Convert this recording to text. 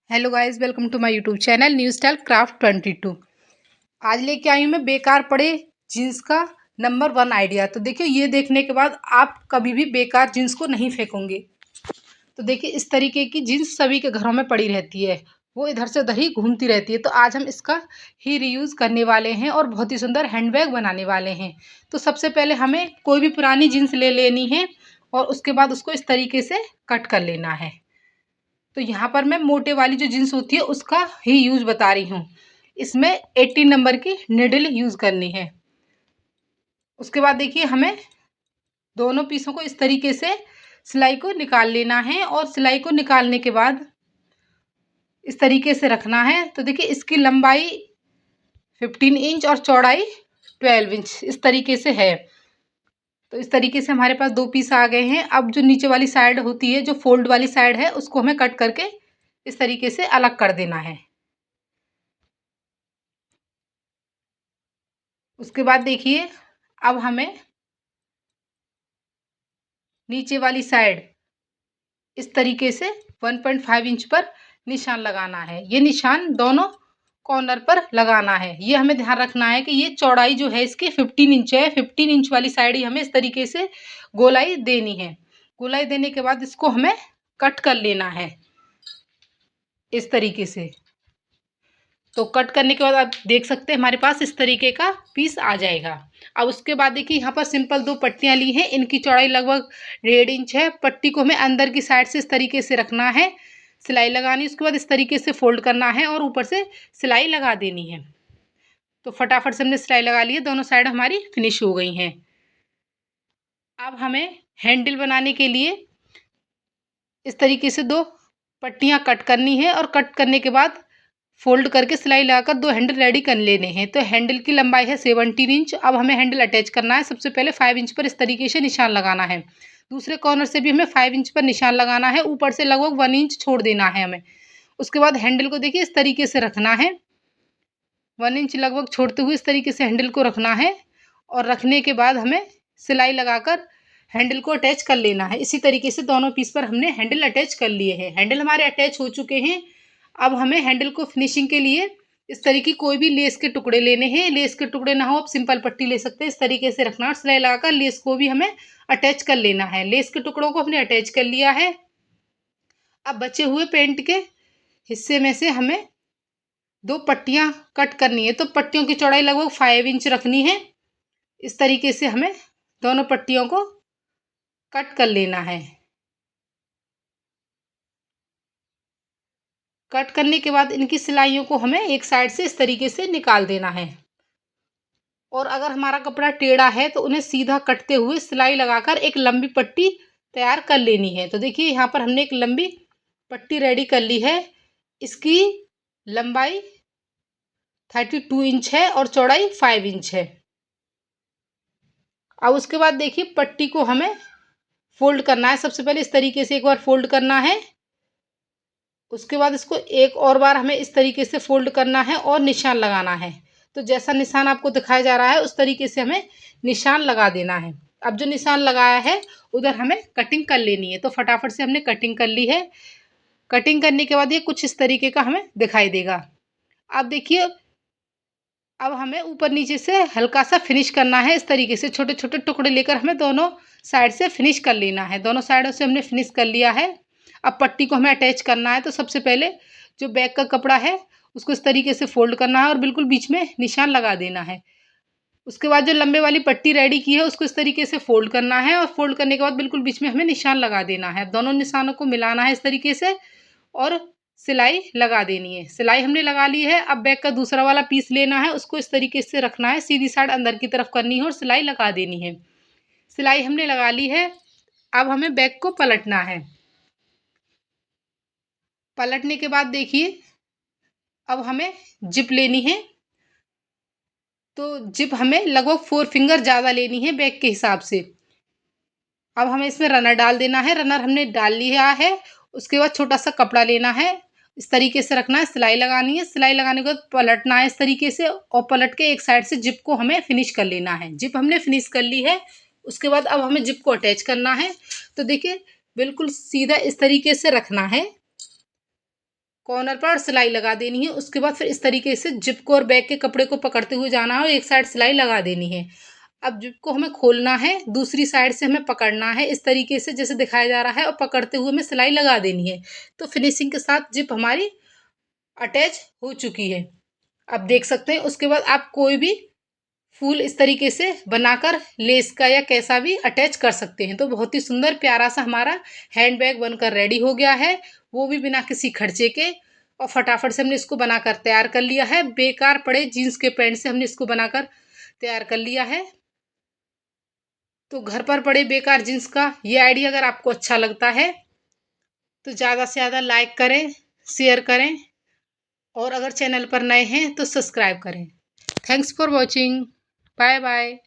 Hello guys, welcome to my YouTube channel new style craft 22। आज लेके आई हूँ मैं बेकार पड़े जीन्स का नंबर 1 आइडिया। तो देखिए, ये देखने के बाद आप कभी भी बेकार जीन्स को नहीं फेंकोगे। तो देखिए, इस तरीके की जीन्स सभी के घरों में पड़ी रहती है, वो इधर से उधर ही घूमती रहती है। तो आज हम इसका ही रीयूज़ करने वाले हैं और बहुत ही सुंदर हैंडबैग बनाने वाले हैं। तो सबसे पहले हमें कोई भी पुरानी जीन्स ले लेनी है और उसके बाद उसको इस तरीके से कट कर लेना है। तो यहाँ पर मैं मोटे वाली जो जीन्स होती है उसका ही यूज़ बता रही हूँ। इसमें 18 नंबर की निडल यूज़ करनी है। उसके बाद देखिए, हमें दोनों पीसों को इस तरीके से सिलाई को निकाल लेना है और सिलाई को निकालने के बाद इस तरीके से रखना है। तो देखिए, इसकी लंबाई 15 इंच और चौड़ाई 12 इंच इस तरीके से है। तो इस तरीके से हमारे पास दो पीस आ गए हैं। अब जो नीचे वाली साइड होती है, जो फोल्ड वाली साइड है, उसको हमें कट करके इस तरीके से अलग कर देना है। उसके बाद देखिए, अब हमें नीचे वाली साइड इस तरीके से 1.5 इंच पर निशान लगाना है। ये निशान दोनों कॉर्नर पर लगाना है। ये हमें ध्यान रखना है कि ये चौड़ाई जो है इसकी 15 इंच है। 15 इंच वाली साइड ही हमें इस तरीके से गोलाई देनी है। गोलाई देने के बाद इसको हमें कट कर लेना है इस तरीके से। तो कट करने के बाद आप देख सकते हैं हमारे पास इस तरीके का पीस आ जाएगा। अब उसके बाद देखिए, यहाँ पर सिंपल दो पट्टियाँ ली हैं। इनकी चौड़ाई लगभग 1.5 इंच है। पट्टी को हमें अंदर की साइड से इस तरीके से रखना है, सिलाई लगानी। उसके बाद इस तरीके से फोल्ड करना है और ऊपर से सिलाई लगा देनी है। तो फटाफट से हमने सिलाई लगा ली है, दोनों साइड हमारी फिनिश हो गई हैं। अब हमें हैंडल बनाने के लिए इस तरीके से दो पट्टियाँ कट करनी है और कट करने के बाद फोल्ड करके सिलाई लगाकर दो हैंडल रेडी कर लेने हैं। तो हैंडल की लंबाई है 17 इंच। अब हमें हैंडल अटैच करना है। सबसे पहले 5 इंच पर इस तरीके से निशान लगाना है। दूसरे कॉर्नर से भी हमें 5 इंच पर निशान लगाना है। ऊपर से लगभग 1 इंच छोड़ देना है हमें। उसके बाद हैंडल को देखिए इस तरीके से रखना है। 1 इंच लगभग छोड़ते हुए इस तरीके से हैंडल को रखना है और रखने के बाद हमें सिलाई लगाकर हैंडल को अटैच कर लेना है। इसी तरीके से दोनों पीस पर हमने हैंडल अटैच कर लिए हैं। हैंडल हमारे अटैच हो चुके हैं। अब हमें हैंडल को फिनिशिंग के लिए इस तरीके कोई भी लेस के टुकड़े लेने हैं। लेस के टुकड़े ना हो आप सिंपल पट्टी ले सकते हैं। इस तरीके से रखना और सिलाई लगाकर लेस को भी हमें अटैच कर लेना है। लेस के टुकड़ों को हमने अटैच कर लिया है। अब बचे हुए पेंट के हिस्से में से हमें दो पट्टियां कट करनी है। तो पट्टियों की चौड़ाई लगभग 5 इंच रखनी है। इस तरीके से हमें दोनों पट्टियों को कट कर लेना है। कट करने के बाद इनकी सिलाइयों को हमें एक साइड से इस तरीके से निकाल देना है। और अगर हमारा कपड़ा टेढ़ा है तो उन्हें सीधा कटते हुए सिलाई लगाकर एक लंबी पट्टी तैयार कर लेनी है। तो देखिए, यहाँ पर हमने एक लंबी पट्टी रेडी कर ली है। इसकी लंबाई 32 इंच है और चौड़ाई 5 इंच है। अब उसके बाद देखिए, पट्टी को हमें फोल्ड करना है। सबसे पहले इस तरीके से एक बार फोल्ड करना है। उसके बाद इसको एक और बार हमें इस तरीके से फोल्ड करना है और निशान लगाना है। तो जैसा निशान आपको दिखाया जा रहा है उस तरीके से हमें निशान लगा देना है। अब जो निशान लगाया है उधर हमें कटिंग कर लेनी है। तो फटाफट से हमने कटिंग कर ली है। कटिंग करने के बाद ये कुछ इस तरीके का हमें दिखाई देगा। अब देखिए, अब हमें ऊपर नीचे से हल्का सा फिनिश करना है। इस तरीके से छोटे छोटे टुकड़े लेकर हमें दोनों साइड से फिनिश कर लेना है। दोनों साइडों से हमने फिनिश कर लिया है। अब पट्टी को हमें अटैच करना है। तो सबसे पहले जो बैक का कपड़ा है उसको इस तरीके से फोल्ड करना है और बिल्कुल बीच में निशान लगा देना है। उसके बाद जो लंबे वाली पट्टी रेडी की है उसको इस तरीके से फोल्ड करना है और फोल्ड करने के बाद बिल्कुल बीच में हमें निशान लगा देना है। दोनों निशानों को मिलाना है इस तरीके से और सिलाई लगा देनी है। सिलाई हमने लगा ली है। अब बैक का दूसरा वाला पीस लेना है, उसको इस तरीके से रखना है, सीधी साइड अंदर की तरफ करनी है और सिलाई लगा देनी है। सिलाई हमने लगा ली है। अब हमें बैक को पलटना है। पलटने के बाद देखिए, अब हमें जिप लेनी है। तो जिप हमें लगभग 4 फिंगर ज़्यादा लेनी है बैक के हिसाब से। अब हमें इसमें रनर डाल देना है। रनर हमने डाल लिया है। उसके बाद छोटा सा कपड़ा लेना है, इस तरीके से रखना है, सिलाई लगानी है। सिलाई लगाने के बाद पलटना है इस तरीके से और पलट के एक साइड से जिप को हमें फिनिश कर लेना है। जिप हमने फिनिश कर ली है। उसके बाद अब हमें जिप को अटैच करना है। तो देखिए, बिल्कुल सीधा इस तरीके से रखना है। कॉर्नर पर सिलाई लगा देनी है। उसके बाद फिर इस तरीके से जिप को और बैक के कपड़े को पकड़ते हुए जाना है और एक साइड सिलाई लगा देनी है। अब जिप को हमें खोलना है, दूसरी साइड से हमें पकड़ना है इस तरीके से जैसे दिखाया जा रहा है और पकड़ते हुए हमें सिलाई लगा देनी है। तो फिनिशिंग के साथ जिप हमारी अटैच हो चुकी है। अब देख सकते हैं। उसके बाद आप कोई भी फूल इस तरीके से बनाकर लेस का या कैसा भी अटैच कर सकते हैं। तो बहुत ही सुंदर प्यारा सा हमारा हैंडबैग बनकर रेडी हो गया है, वो भी बिना किसी खर्चे के। और फटाफट से हमने इसको बनाकर तैयार कर लिया है। बेकार पड़े जीन्स के पैंट से हमने इसको बनाकर तैयार कर लिया है। तो घर पर पड़े बेकार जीन्स का ये आइडिया अगर आपको अच्छा लगता है तो ज़्यादा से ज़्यादा लाइक करें, शेयर करें और अगर चैनल पर नए हैं तो सब्सक्राइब करें। Thanks for watching. Bye bye.